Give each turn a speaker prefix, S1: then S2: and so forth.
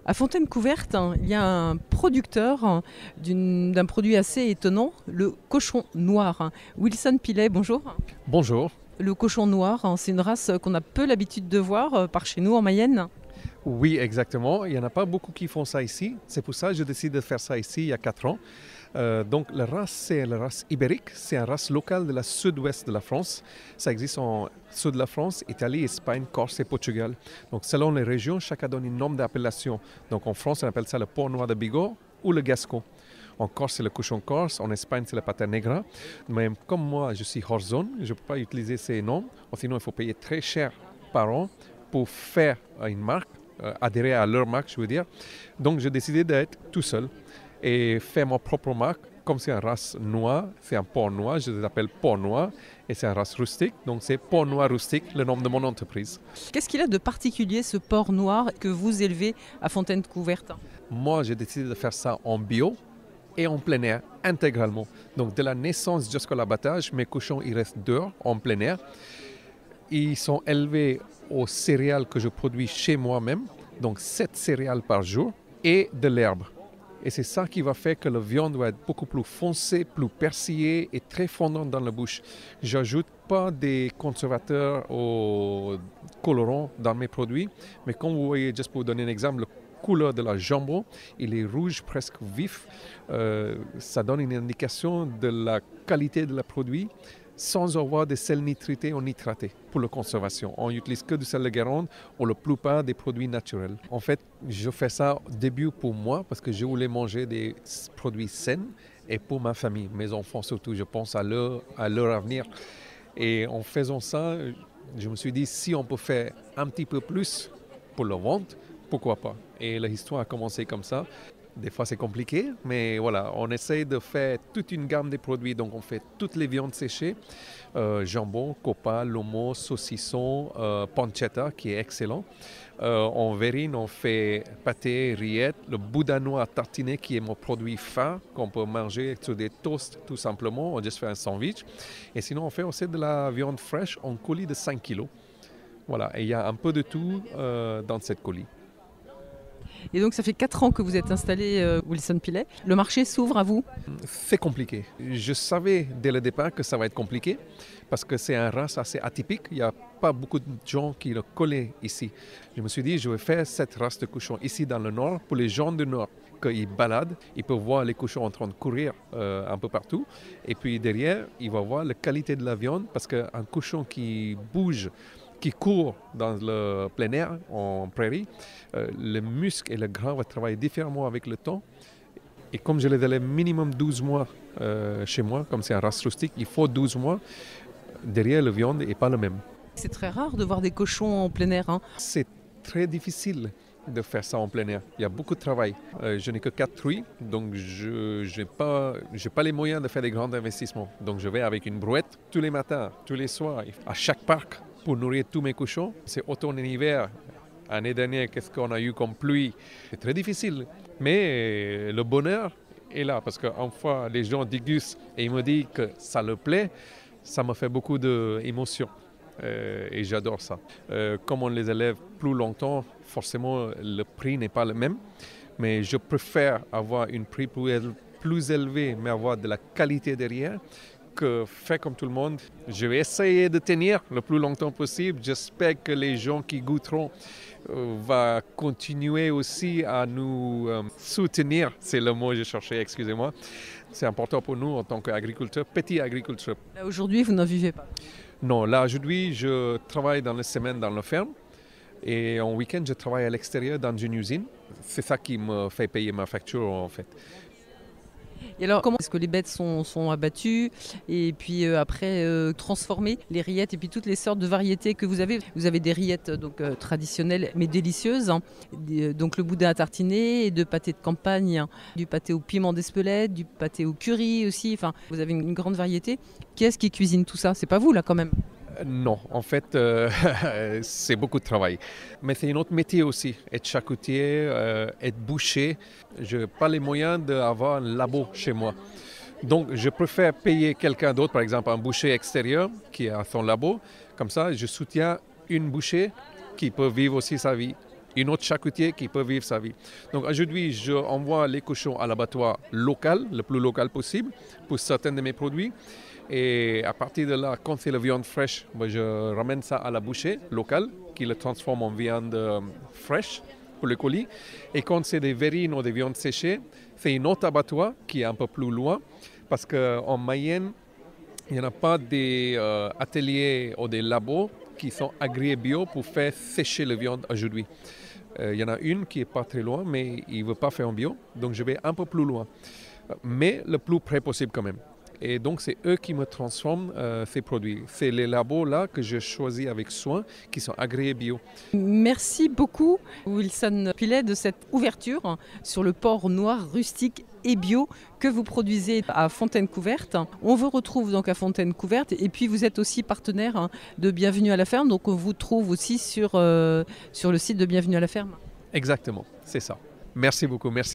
S1: À Fontaine Couverte, il y a un producteur d'un produit assez étonnant, le cochon noir. Wilson Pilet, bonjour.
S2: Bonjour.
S1: Le cochon noir, c'est une race qu'on a peu l'habitude de voir par chez nous en Mayenne.
S2: Oui, exactement. Il n'y en a pas beaucoup qui font ça ici. C'est pour ça que j'ai décidé de faire ça ici il y a 4 ans. Donc la race, c'est la race ibérique. C'est une race locale de la sud-ouest de la France. Ça existe en sud de la France, Italie, Espagne, Corse et Portugal. Donc selon les régions, chacun donne un nom d'appellation. Donc en France, on appelle ça le porc noir de Bigorre ou le gascon. En Corse, c'est le cochon corse. En Espagne, c'est le pata negra. Mais comme moi, je suis hors zone, je ne peux pas utiliser ces noms. Sinon, il faut payer très cher par an pour faire une marque, adhérer à leur marque, je veux dire. Donc, j'ai décidé d'être tout seul et faire ma propre marque. Comme c'est une race noire, c'est un porc noir, je l'appelle porc noir, et c'est une race rustique, donc c'est porc noir rustique, le nom de mon entreprise.
S1: Qu'est-ce qu'il a de particulier ce porc noir que vous élevez à Fontaine Couverte?
S2: Moi, j'ai décidé de faire ça en bio et en plein air, intégralement. Donc, de la naissance jusqu'à l'abattage, mes cochons, ils restent dehors, en plein air. Ils sont élevés aux céréales que je produis chez moi-même, donc 7 céréales par jour, et de l'herbe. Et c'est ça qui va faire que la viande va être beaucoup plus foncée, plus persillée et très fondante dans la bouche. J'ajoute pas des conservateurs ou colorants dans mes produits, mais comme vous voyez, juste pour vous donner un exemple, la couleur de la jambon, il est rouge presque vif. Ça donne une indication de la qualité de la produit sans avoir de sel nitrité ou nitraté pour la conservation. On n'utilise que du sel de Guérande ou la plupart des produits naturels. En fait, je fais ça au début pour moi parce que je voulais manger des produits sains et pour ma famille, mes enfants surtout. Je pense à leur avenir. Et en faisant ça, je me suis dit, si on peut faire un petit peu plus pour la vente, pourquoi pas? Et l'histoire a commencé comme ça. Des fois, c'est compliqué, mais voilà, on essaye de faire toute une gamme de produits. Donc, on fait toutes les viandes séchées, jambon, copa, lomo, saucisson, pancetta, qui est excellent. En verrine, on fait pâté, rillettes, le boudin noir tartiné, qui est mon produit phare, qu'on peut manger sur des toasts, tout simplement. On juste fait un sandwich. Et sinon, on fait aussi de la viande fraîche en colis de 5 kilos. Voilà, et il y a un peu de tout dans cette colis.
S1: Et donc ça fait 4 ans que vous êtes installé Wilson Pilet. Le marché s'ouvre à vous?
S2: C'est compliqué. Je savais dès le départ que ça va être compliqué parce que c'est une race assez atypique. Il n'y a pas beaucoup de gens qui le connaissent ici. Je me suis dit, je vais faire cette race de cochons ici dans le nord pour les gens du nord. Qu'ils baladent, ils peuvent voir les cochons en train de courir un peu partout. Et puis derrière, ils vont voir la qualité de la viande parce qu'un cochon qui bouge, qui court dans le plein air, en prairie, le muscle et le gras vont travailler différemment avec le temps. Et comme je les élève minimum 12 mois chez moi, comme c'est un race rustique, il faut 12 mois. Derrière, la viande n'est pas la même.
S1: C'est très rare de voir des cochons en plein air.
S2: C'est très difficile de faire ça en plein air. Il y a beaucoup de travail. Je n'ai que 4 truies, donc je n'ai pas les moyens de faire des grands investissements. Donc je vais avec une brouette tous les matins, tous les soirs, à chaque parc pour nourrir tous mes cochons. C'est automne et hiver. L'année dernière, qu'est-ce qu'on a eu comme pluie? C'est très difficile. Mais le bonheur est là parce qu'une fois les gens dégustent et ils me disent que ça leur plaît, ça me fait beaucoup d'émotions. Et j'adore ça. Comme on les élève plus longtemps, forcément le prix n'est pas le même. Mais je préfère avoir un prix plus élevé, mais avoir de la qualité derrière, que faire comme tout le monde. Je vais essayer de tenir le plus longtemps possible. J'espère que les gens qui goûteront vont continuer aussi à nous soutenir. C'est le mot que je cherchais, excusez-moi. C'est important pour nous en tant qu'agriculteurs, petits agriculteurs.
S1: Là, aujourd'hui, vous n'en vivez pas?
S2: Non, là aujourd'hui, je travaille dans la semaine dans la ferme et en week-end, je travaille à l'extérieur dans une usine. C'est ça qui me fait payer ma facture en fait.
S1: Et alors, comment est-ce que les bêtes sont abattues et puis après transformées, les rillettes et puis toutes les sortes de variétés que vous avez? Vous avez des rillettes donc traditionnelles mais délicieuses, hein. Donc le boudin à tartiner, et de pâté de campagne, hein. Du pâté au piment d'Espelette, du pâté au curry aussi. Enfin, vous avez une grande variété. Qui est-ce qui cuisine tout ça? C'est pas vous là quand même?
S2: Non, en fait, c'est beaucoup de travail. Mais c'est un autre métier aussi, être charcutier, être boucher. Je n'ai pas les moyens d'avoir un labo chez moi. Donc, je préfère payer quelqu'un d'autre, par exemple un boucher extérieur qui a son labo. Comme ça, je soutiens une boucher qui peut vivre aussi sa vie une autre charcutier qui peut vivre sa vie. Donc aujourd'hui, je envoie les cochons à l'abattoir local, le plus local possible, pour certains de mes produits. Et à partir de là, quand c'est la viande fraîche, je ramène ça à la boucherie locale, qui le transforme en viande fraîche pour le colis. Et quand c'est des verrines ou des viandes séchées, c'est une autre abattoir qui est un peu plus loin, parce qu'en Mayenne, il n'y en a pas des ateliers ou des labos qui sont agréés bio pour faire sécher la viande aujourd'hui. Il y en a une qui n'est pas très loin, mais il ne veut pas faire en bio, donc je vais un peu plus loin. Mais le plus près possible quand même. Et donc, c'est eux qui me transforment ces produits. C'est les labos-là que je choisis avec soin, qui sont agréés bio.
S1: Merci beaucoup, Wilson Pilet, de cette ouverture sur le porc noir rustique et bio que vous produisez à Fontaine Couverte. On vous retrouve donc à Fontaine Couverte et puis vous êtes aussi partenaire de Bienvenue à la ferme, donc on vous trouve aussi sur le site de Bienvenue à la ferme.
S2: Exactement, c'est ça. Merci beaucoup, merci.